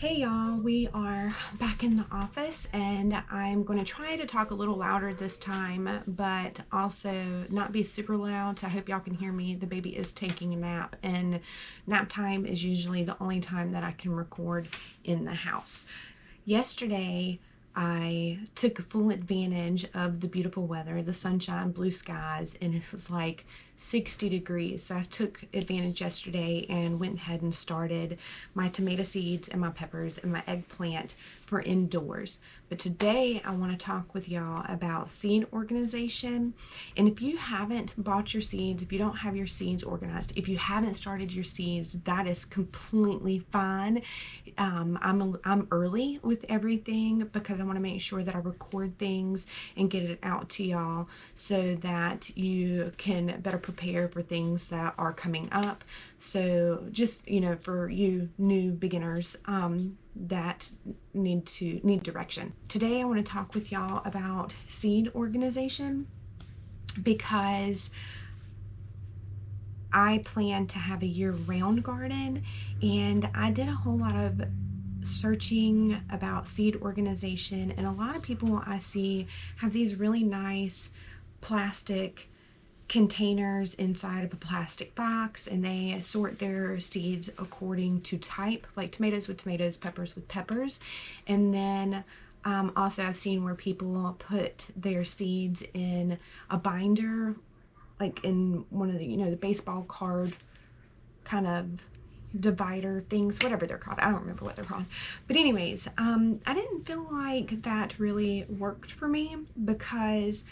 Hey y'all, we are back in the office and I'm going to try to talk a little louder this time, but also not be super loud. So I hope y'all can hear me. The baby is taking a nap, and nap time is usually the only time that I can record in the house. Yesterday, I took full advantage of the beautiful weather, the sunshine, blue skies, and it was like 60 degrees. So I took advantage yesterday and went ahead and started my tomato seeds and my peppers and my eggplant for indoors. But today I want to talk with y'all about seed organization. And if you haven't bought your seeds, if you don't have your seeds organized, if you haven't started your seeds, that is completely fine. I'm early with everything because I want to make sure that I record things and get it out to y'all so that you can better prepare for things that are coming up. So just, for you new beginners that need direction. Today I want to talk with y'all about seed organization because I plan to have a year-round garden, and I did a whole lot of searching about seed organization, and a lot of people I see have these really nice plastic containers inside of a plastic box, and they sort their seeds according to type, like tomatoes with tomatoes, peppers with peppers. And then also I've seen where people put their seeds in a binder, like in one of the the baseball card kind of divider things, whatever they're called. I don't remember what they're called. But anyways, I didn't feel like that really worked for me because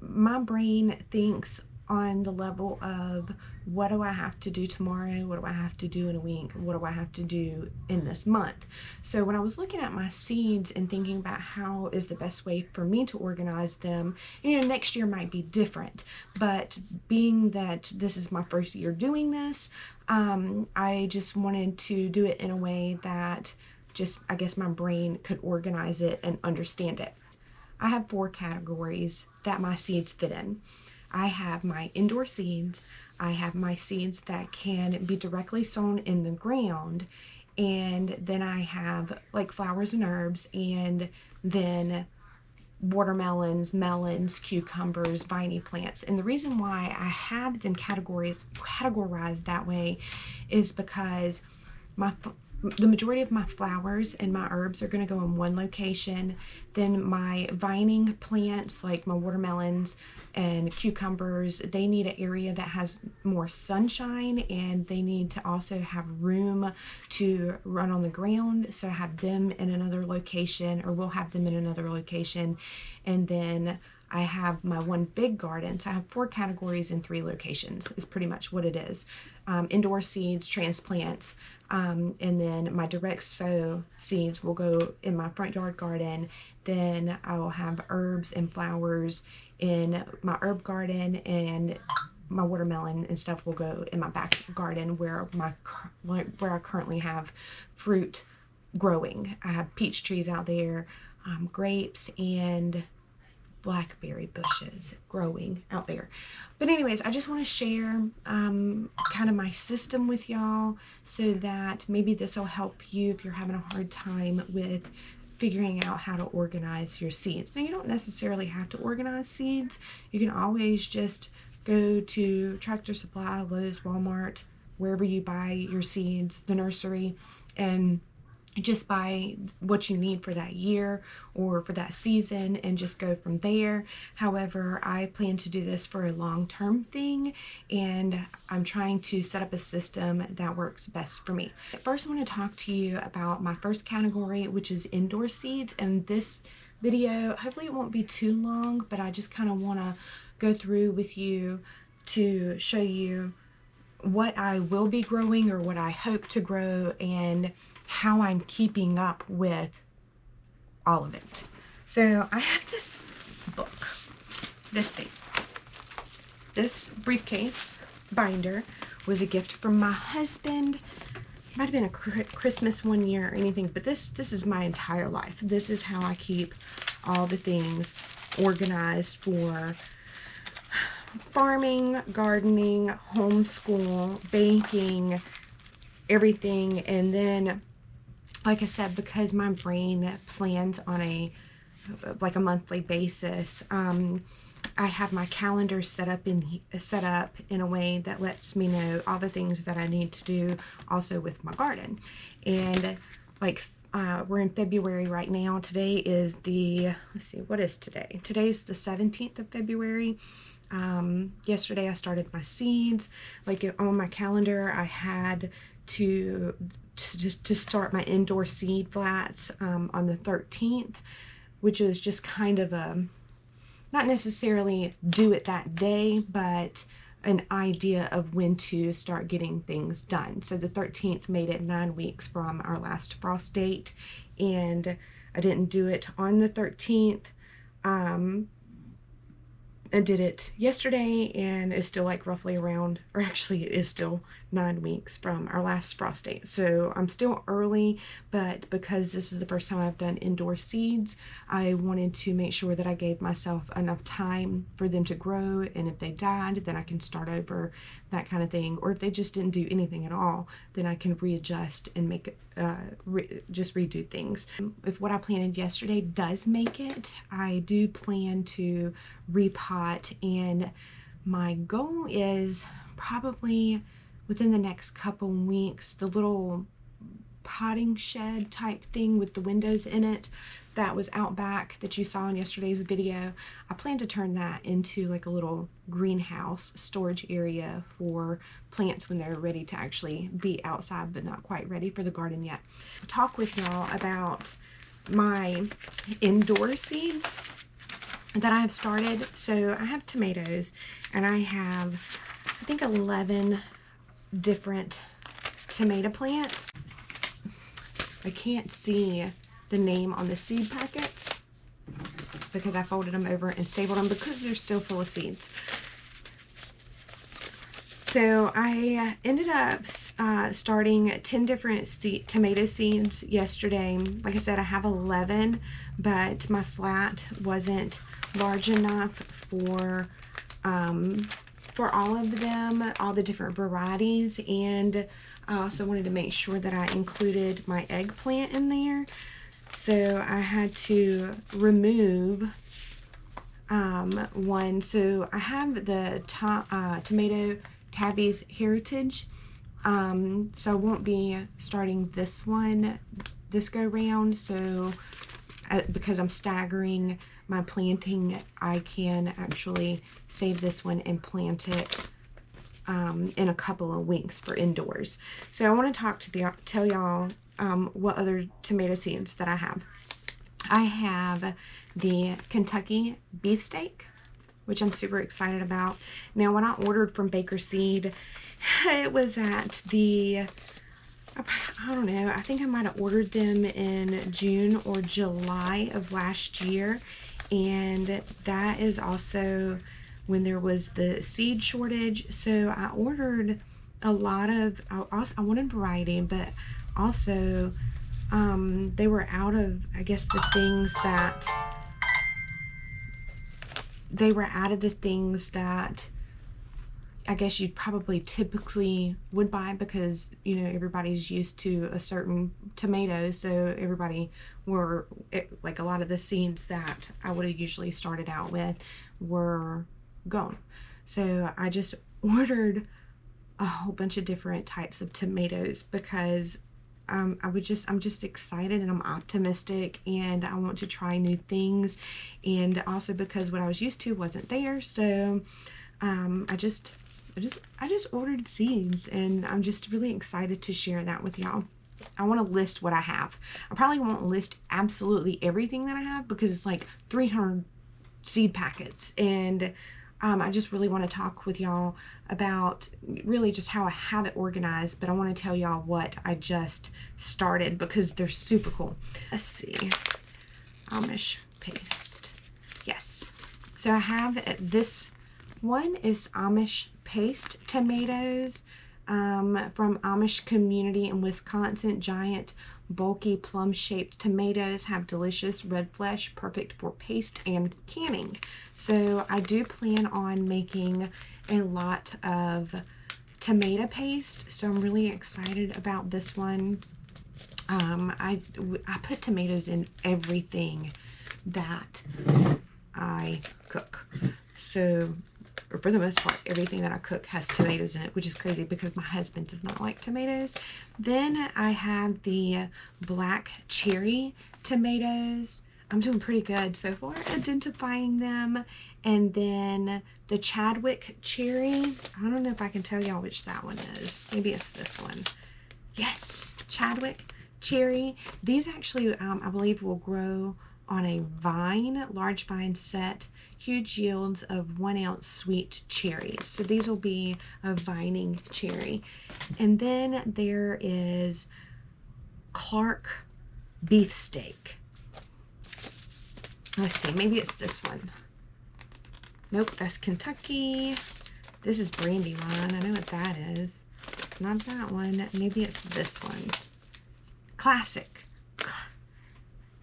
my brain thinks on the level of, what do I have to do tomorrow? What do I have to do in a week? What do I have to do in this month? So when I was looking at my seeds and thinking about how is the best way for me to organize them, next year might be different, but being that this is my first year doing this, I just wanted to do it in a way that I guess my brain could organize it and understand it. I have 4 categories that my seeds fit in. I have my indoor seeds, I have my seeds that can be directly sown in the ground, and then I have like flowers and herbs, and then watermelons, melons, cucumbers, viney plants. And the reason why I have them categorized that way is because the majority of my flowers and my herbs are going to go in one location. Then my vining plants, like my watermelons and cucumbers, they need an area that has more sunshine, and they need to also have room to run on the ground. So I have them in another location, or we'll have them in another location. And then I have my one big garden. So I have 4 categories in 3 locations is pretty much what it is. Indoor seeds, transplants, and then my direct sow seeds will go in my front yard garden. Then I will have herbs and flowers in my herb garden, and my watermelon and stuff will go in my back garden where I currently have fruit growing. I have peach trees out there, grapes, and blackberry bushes growing out there. But anyways, I just want to share kind of my system with y'all so that maybe this will help you if you're having a hard time with figuring out how to organize your seeds. Now, you don't necessarily have to organize seeds. You can always just go to Tractor Supply, Lowe's, Walmart, wherever you buy your seeds, the nursery, and just buy what you need for that year or for that season and just go from there. However, I plan to do this for a long-term thing, and I'm trying to set up a system that works best for me. First, I want to talk to you about my first category, which is indoor seeds. And this video, hopefully it won't be too long, but I just kind of want to go through with you to show you what I will be growing or what I hope to grow, and how I'm keeping up with all of it. So I have this book, this thing. This briefcase binder was a gift from my husband. Might have been a Christmas one year or anything, but this is my entire life. This is how I keep all the things organized for farming, gardening, homeschool, baking, everything. And then like I said, because my brain plans on a monthly basis, I have my calendar set up in a way that lets me know all the things that I need to do also with my garden. And like we're in February right now. Today is let's see, what is today? Today's the 17th of February. Yesterday I started my seeds. Like on my calendar, I had to start my indoor seed flats on the 13th, which is just kind of a, not necessarily do it that day, but an idea of when to start getting things done. So the 13th made it 9 weeks from our last frost date, and I didn't do it on the 13th. I did it yesterday, and it's still like roughly around, or actually it is still 9 weeks from our last frost date. So I'm still early, but because this is the first time I've done indoor seeds, I wanted to make sure that I gave myself enough time for them to grow, and if they died, then I can start over, that kind of thing. Or if they just didn't do anything at all, then I can readjust and make it, just redo things. If what I planted yesterday does make it, I do plan to repot, and my goal is probably within the next couple weeks, the little potting shed type thing with the windows in it that was out back that you saw in yesterday's video, I plan to turn that into like a little greenhouse storage area for plants when they're ready to actually be outside, but not quite ready for the garden yet. I'll talk with y'all about my indoor seeds that I have started. So I have tomatoes, and I have, I think, 11 different tomato plants. I can't see the name on the seed packets because I folded them over and stapled them because they're still full of seeds. So I ended up starting 10 different tomato seeds yesterday. Like I said, I have 11, but my flat wasn't large enough for all of them, all the different varieties, and I also wanted to make sure that I included my eggplant in there. So I had to remove one. So I have the tomato Tabby's Heritage. So I won't be starting this one this go round. So because I'm staggering my planting, I can actually save this one and plant it in a couple of weeks for indoors. So I want to tell y'all what other tomato seeds that I have. I have the Kentucky beefsteak, which I'm super excited about. Now, when I ordered from Baker Seed, it was at the, I don't know, I think I might have ordered them in June or July of last year, and that is also when there was the seed shortage. So I ordered a lot of, I wanted variety, but also they were out of, I guess, the things that, I guess you probably typically would buy, because, you know, everybody's used to a certain tomato, so everybody were, like, a lot of the seeds that I would have usually started out with were gone. So I just ordered a whole bunch of different types of tomatoes because I'm just excited, and I'm optimistic, and I want to try new things, and also because what I was used to wasn't there. So I just ordered seeds, and I'm just really excited to share that with y'all. I want to list what I have. I probably won't list absolutely everything that I have because it's like 300 seed packets, and I just really want to talk with y'all about really just how I have it organized, but I want to tell y'all what I just started because they're super cool. Let's see. Amish paste. Yes. So I have this one is Amish paste tomatoes from Amish community in Wisconsin. Giant, bulky, plum-shaped tomatoes have delicious red flesh, perfect for paste and canning. So I do plan on making a lot of tomato paste, so I'm really excited about this one. I put tomatoes in everything that I cook. So, or for the most part, everything that I cook has tomatoes in it, which is crazy because my husband does not like tomatoes. Then I have the black cherry tomatoes. I'm doing pretty good so far identifying them. And then the Chadwick cherry. I don't know if I can tell y'all which that one is. Maybe it's this one. Yes, Chadwick cherry. These actually, I believe, will grow on a vine, large vine set, huge yields of 1 ounce sweet cherries. So these will be a vining cherry. And then there is Clark beefsteak. Let's see, maybe it's this one. Nope, that's Kentucky. This is Brandywine. I know what that is. Not that one. Maybe it's this one. Classic.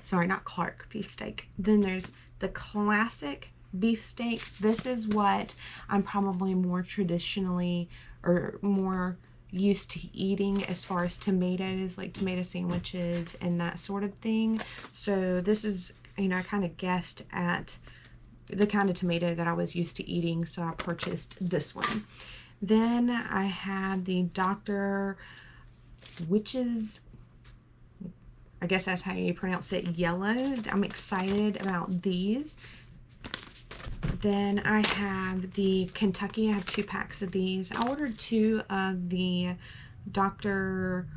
Sorry, not Clark beefsteak. Then there's the classic beefsteak. This is what I'm probably more traditionally or more used to eating as far as tomatoes, like tomato sandwiches and that sort of thing. So this is, you know, I kind of guessed at the kind of tomato that I was used to eating, so I purchased this one. Then I have the Dr. Witch's, I guess that's how you pronounce it, yellow. I'm excited about these. Then I have the Kentucky. I have 2 packs of these. I ordered 2 of the Dr.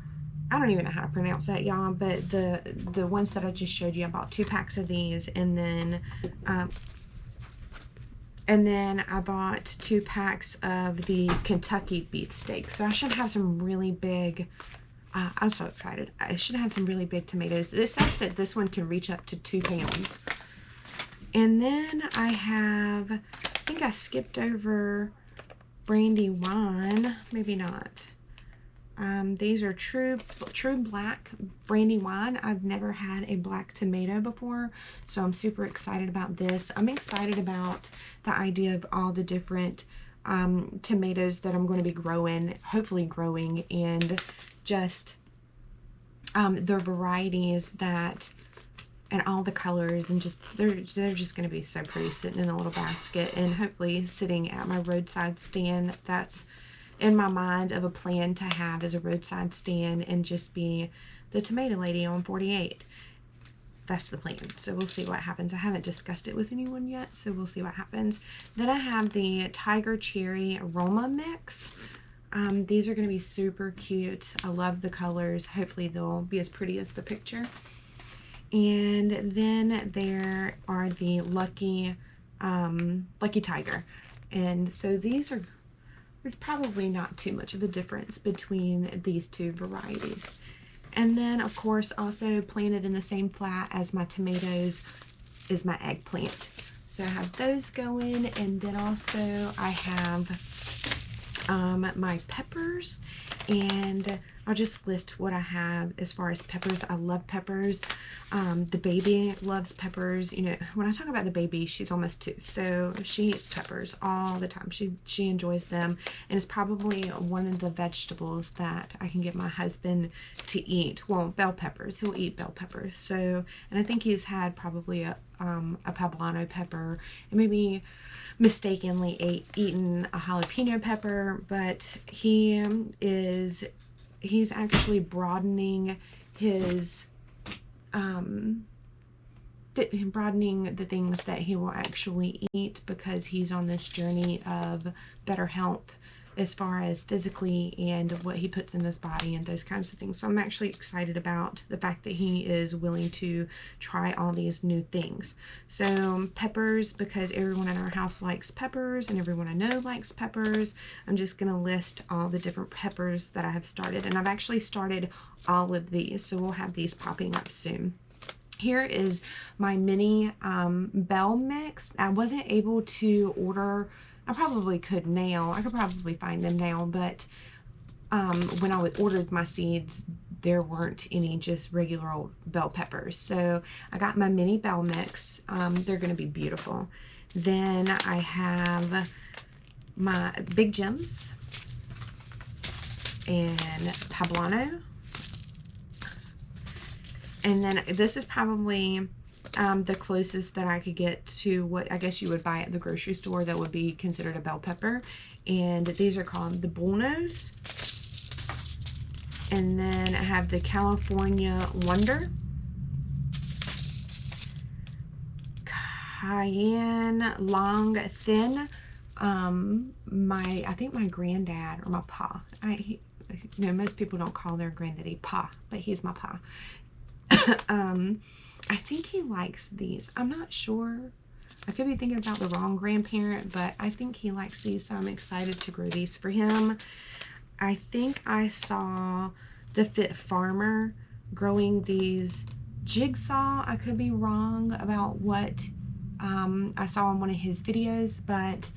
I don't even know how to pronounce that, y'all, but the ones that I just showed you, I bought 2 packs of these, and then I bought 2 packs of the Kentucky beefsteak. So I should have some really big, I'm so excited. I should have some really big tomatoes. This says that this one can reach up to 2 pounds. And then I have, I think I skipped over Brandywine. Maybe not. These are true black Brandywine. I've never had a black tomato before, so I'm super excited about this. I'm excited about the idea of all the different tomatoes that I'm going to be growing, hopefully growing, and just the varieties that, and all the colors, and just they're just going to be so pretty sitting in a little basket and hopefully sitting at my roadside stand. That's in my mind of a plan to have as a roadside stand and just be the tomato lady on 48. That's the plan. So we'll see what happens. I haven't discussed it with anyone yet, so we'll see what happens. Then I have the Tiger Cherry Aroma Mix. These are going to be super cute. I love the colors. Hopefully they'll be as pretty as the picture. And then there are the Lucky Tiger. And so these are, there's probably not too much of a difference between these 2 varieties. And then, of course, also planted in the same flat as my tomatoes is my eggplant. So I have those going, and then also I have my peppers, and I'll just list what I have as far as peppers. I love peppers. The baby loves peppers. You know, when I talk about the baby, she's almost 2, so she eats peppers all the time. She enjoys them, and it's probably one of the vegetables that I can get my husband to eat. Well, bell peppers. He'll eat bell peppers. So, and I think he's had probably a poblano pepper, and maybe mistakenly eaten a jalapeno pepper, but he's actually broadening his broadening the things that he will actually eat, because he's on this journey of better health as far as physically and what he puts in his body and those kinds of things. So I'm actually excited about the fact that he is willing to try all these new things. So peppers, because everyone in our house likes peppers and everyone I know likes peppers. I'm just going to list all the different peppers that I have started, and I've actually started all of these, so we'll have these popping up soon. Here is my mini bell mix. I wasn't able to order, I probably could now. I could probably find them now, but when I ordered my seeds, there weren't any just regular old bell peppers. So I got my mini bell mix. They're going to be beautiful. Then I have my Big Gems and poblano. And then this is probably the closest that I could get to what I guess you would buy at the grocery store that would be considered a bell pepper. And these are called the bullnose. And then I have the California Wonder, Cayenne Long Thin. I think my granddad or my pa, most people don't call their granddaddy pa, but he's my pa. I think he likes these. I'm not sure. I could be thinking about the wrong grandparent, but I think he likes these, so I'm excited to grow these for him. I think I saw the Fit Farmer growing these jigsaw. I could be wrong about what I saw in one of his videos, but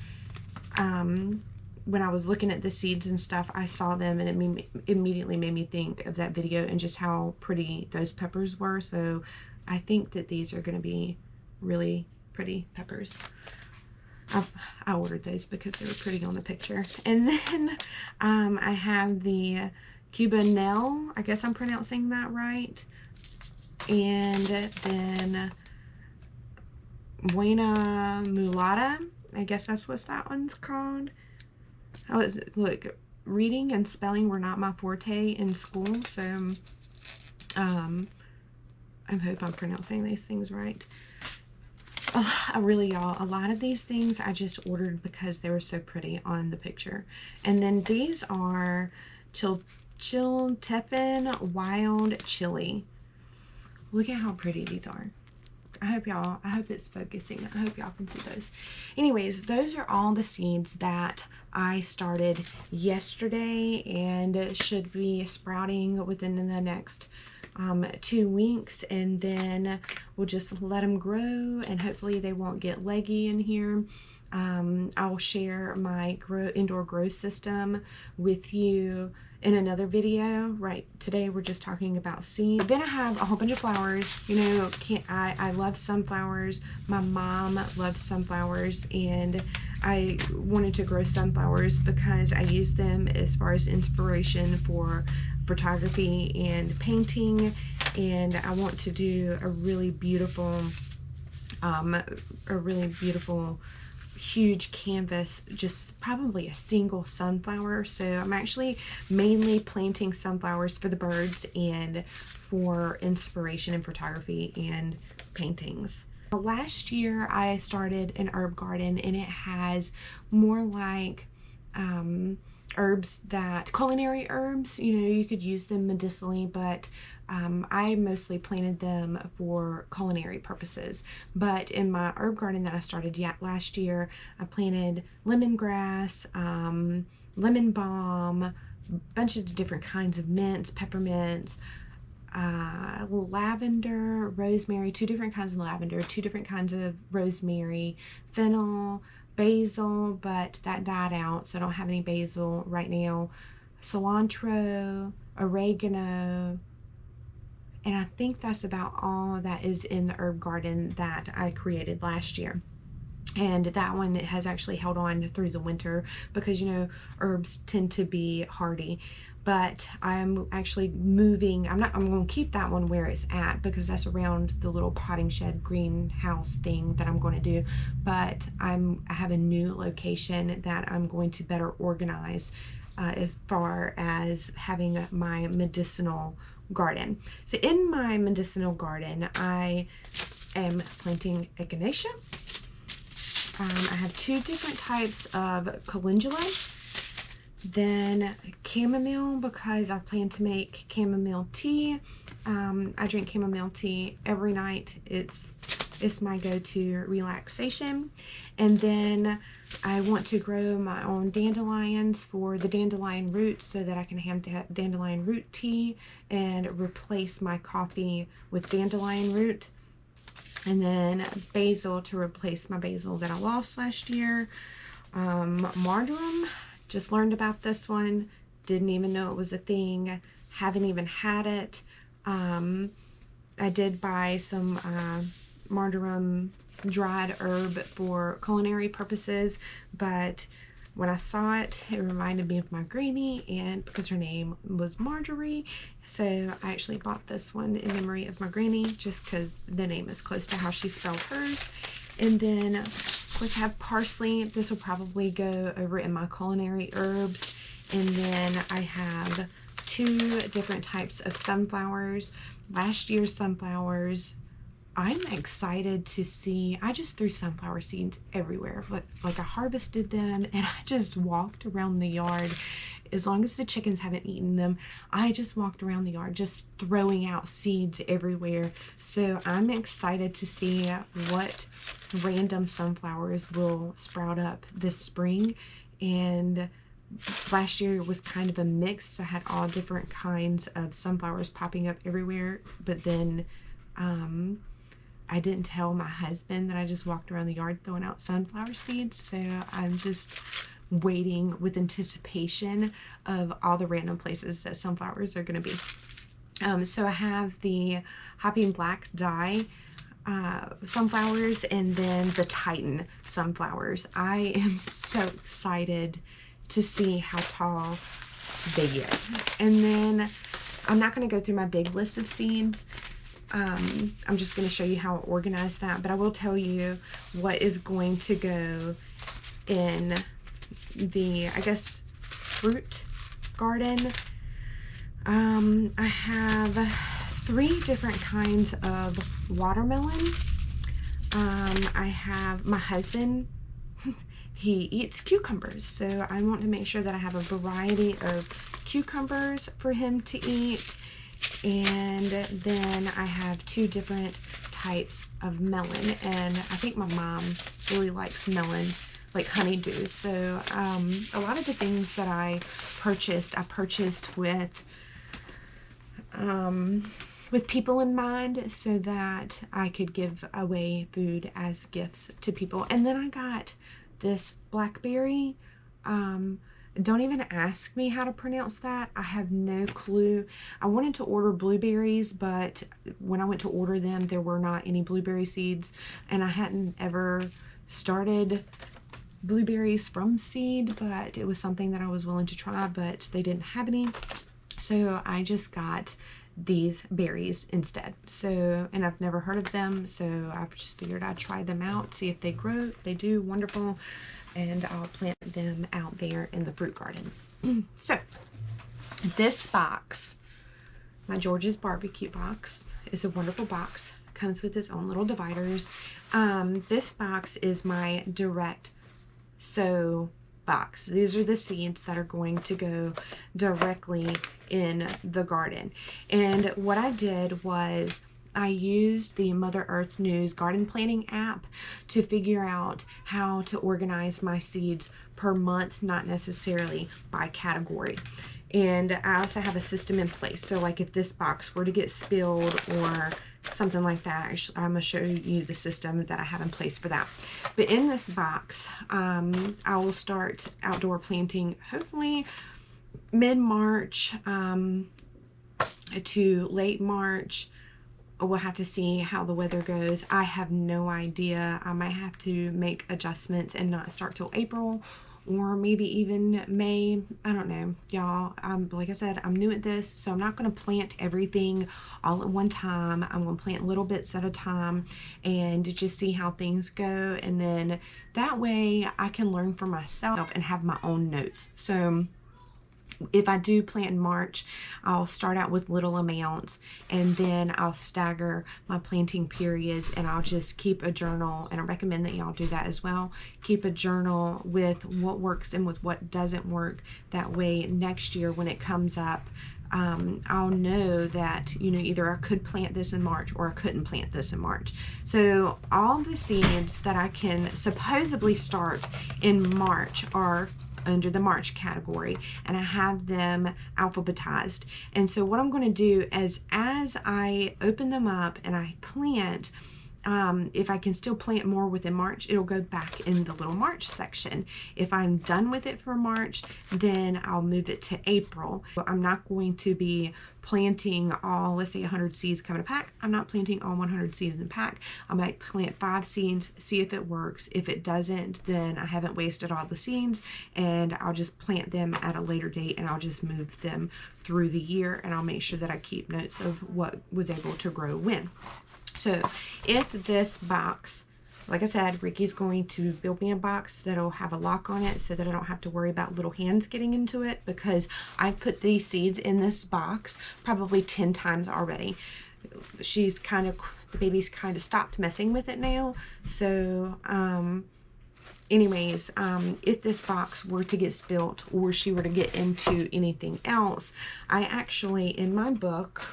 when I was looking at the seeds and stuff, I saw them and it immediately made me think of that video and just how pretty those peppers were. So I think that these are going to be really pretty peppers. I ordered those because they were pretty on the picture. And then I have the Cubanelle. I guess I'm pronouncing that right. And then Buena Mulata. I guess that's what that one's called. Look, reading and spelling were not my forte in school, so I hope I'm pronouncing these things right. Y'all, a lot of these things I just ordered because they were so pretty on the picture. And then these are Chiltepin Wild Chili. Look at how pretty these are. I hope it's focusing. I hope y'all can see those. Anyways, those are all the seeds that I started yesterday and should be sprouting within the next 2 weeks, and then we'll just let them grow and hopefully they won't get leggy in here. I will share my indoor grow system with you in another video. Right, today we're just talking about seeds. Then I have a whole bunch of flowers. You know, I love sunflowers. My mom loves sunflowers, and I wanted to grow sunflowers because I use them as far as inspiration for photography and painting, and I want to do a really beautiful huge canvas, just probably a single sunflower. So I'm actually mainly planting sunflowers for the birds and for inspiration in photography and paintings. Last year I started an herb garden, and it has more like herbs, that culinary herbs, you know, you could use them medicinally, but I mostly planted them for culinary purposes. But in my herb garden that I started last year, I planted lemongrass, lemon balm, a bunch of different kinds of mints, peppermints, lavender, rosemary, 2 different kinds of lavender, 2 different kinds of rosemary, fennel, basil, but that died out, so I don't have any basil right now, cilantro, oregano, and I think that's about all that is in the herb garden that I created last year. And that one has actually held on through the winter because, you know, herbs tend to be hardy. But I'm actually moving. I'm going to keep that one where it's at because that's around the little potting shed greenhouse thing that I'm going to do. But I have a new location that I'm going to better organize as far as having my medicinal garden. So in my medicinal garden, I am planting echinacea. I have 2 different types of calendula. Then chamomile, because I plan to make chamomile tea. I drink chamomile tea every night. It's my go-to relaxation. And then I want to grow my own dandelions for the dandelion roots so that I can have dandelion root tea and replace my coffee with dandelion root. And then basil to replace my basil that I lost last year. Marjoram. Just learned about this one. Didn't even know it was a thing. Haven't even had it. I did buy some marjoram dried herb for culinary purposes, but when I saw it, it reminded me of my granny, and because her name was Marjorie, so I actually bought this one in memory of my granny, just because the name is close to how she spelled hers. And then, of course, I have parsley. This will probably go over in my culinary herbs. And then I have 2 different types of sunflowers. Last year's sunflowers, I'm excited to see. I just threw sunflower seeds everywhere. Like I harvested them and I just walked around the yard. As long as the chickens haven't eaten them, I just walked around the yard just throwing out seeds everywhere. So I'm excited to see what random sunflowers will sprout up this spring. And last year was kind of a mix. So I had all different kinds of sunflowers popping up everywhere. But then I didn't tell my husband that I just walked around the yard throwing out sunflower seeds. So I'm just waiting with anticipation of all the random places that sunflowers are going to be. So I have the Hopping Black Dye sunflowers, and then the Titan sunflowers. I am so excited to see how tall they get. And then I'm not going to go through my big list of seeds. I'm just going to show you how I organize that, but I will tell you what is going to go in the, I guess, fruit garden. I have 3 different kinds of watermelon. I have my husband, he eats cucumbers, so I want to make sure that I have a variety of cucumbers for him to eat. And then I have 2 different types of melon, and I think my mom really likes melon, like honeydew. So a lot of the things that I purchased with people in mind, so that I could give away food as gifts to people. And then I got this blackberry. Don't even ask me how to pronounce that. I have no clue. I wanted to order blueberries, but when I went to order them, there were not any blueberry seeds, and I hadn't ever started blueberries from seed, but it was something that I was willing to try, but they didn't have any. So I just got these berries instead. So, and I've never heard of them, so I've just figured I'd try them out, see if they grow. If they do, wonderful. And I'll plant them out there in the fruit garden. So this box, my George's Barbecue box, is a wonderful box. Comes with its own little dividers. This box is my direct sow box. These are the seeds that are going to go directly in the garden. And what I did was I used the Mother Earth News garden planning app to figure out how to organize my seeds per month, not necessarily by category. And I also have a system in place. So like if this box were to get spilled or something like that, I'm going to show you the system that I have in place for that. But in this box, I will start outdoor planting hopefully mid-March to late March. We'll have to see how the weather goes. I have no idea. I might have to make adjustments and not start till April or maybe even May. I don't know, y'all. Like I said, I'm new at this, so I'm not going to plant everything all at one time. I'm going to plant little bits at a time and just see how things go. And then that way I can learn for myself and have my own notes. So if I do plant in March, I'll start out with little amounts, and then I'll stagger my planting periods, and I'll just keep a journal, and I recommend that y'all do that as well. Keep a journal with what works and with what doesn't work. That way next year when it comes up, I'll know that, you know, either I could plant this in March or I couldn't plant this in March. So all the seeds that I can supposedly start in March are under the March category, and I have them alphabetized. And so what I'm going to do is, as I open them up and I plant, if I can still plant more within March, it'll go back in the little March section. If I'm done with it for March, then I'll move it to April. I'm not going to be planting all, let's say 100 seeds come in a pack. I'm not planting all 100 seeds in a pack. I might plant 5 seeds, see if it works. If it doesn't, then I haven't wasted all the seeds, and I'll just plant them at a later date, and I'll just move them through the year, and I'll make sure that I keep notes of what was able to grow when. So if this box, like I said, Ricky's going to build me a box that'll have a lock on it so that I don't have to worry about little hands getting into it, because I've put these seeds in this box probably 10 times already. The baby's kind of stopped messing with it now. So, anyways, if this box were to get spilt or she were to get into anything else, I actually, in my book,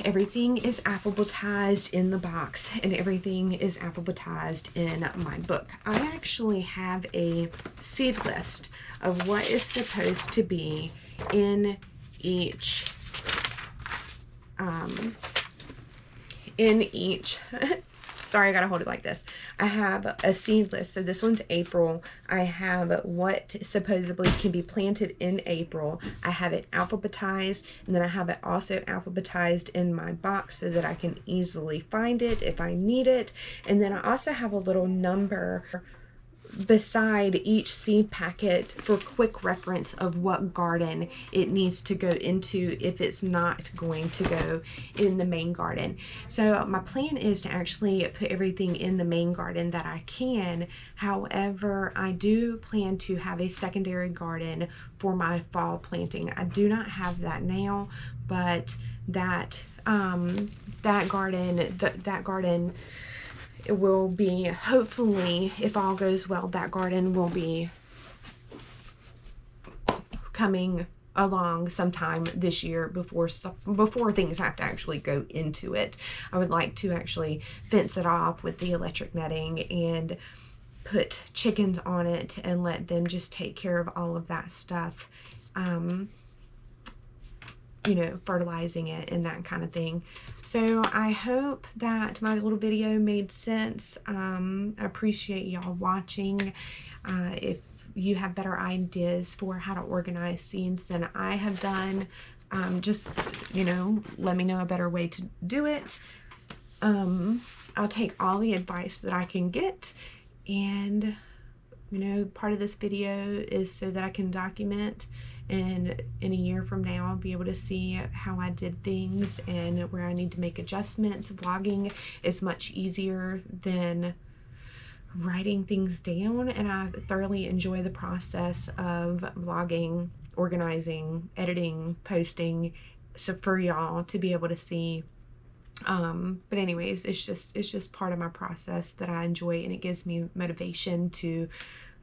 everything is alphabetized in the box, and everything is alphabetized in my book. I actually have a seed list of what is supposed to be in each sorry, I gotta hold it like this. I have a seed list. So this one's April. I have what supposedly can be planted in April. I have it alphabetized, and then I have it also alphabetized in my box so that I can easily find it if I need it. And then I also have a little number beside each seed packet for quick reference of what garden it needs to go into if it's not going to go in the main garden. So my plan is to actually put everything in the main garden that I can. However, I do plan to have a secondary garden for my fall planting. I do not have that now, but that garden it will be, hopefully, if all goes well, that garden will be coming along sometime this year before things have to actually go into it. I would like to actually fence it off with the electric netting and put chickens on it and let them just take care of all of that stuff. You know, fertilizing it and that kind of thing. So I hope that my little video made sense. I appreciate y'all watching. If you have better ideas for how to organize seeds than I have done, just, you know, let me know a better way to do it. I'll take all the advice that I can get, and, you know, part of this video is so that I can document, and in a year from now I'll be able to see how I did things and where I need to make adjustments. Vlogging is much easier than writing things down, and I thoroughly enjoy the process of vlogging, organizing, editing, posting, so for y'all to be able to see. But anyways, it's just part of my process that I enjoy, and it gives me motivation to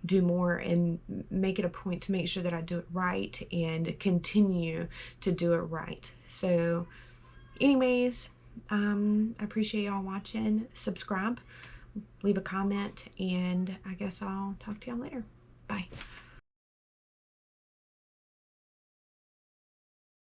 do more and make it a point to make sure that I do it right and continue to do it right. So anyways, I appreciate y'all watching. Subscribe, leave a comment, and I guess I'll talk to y'all later. Bye.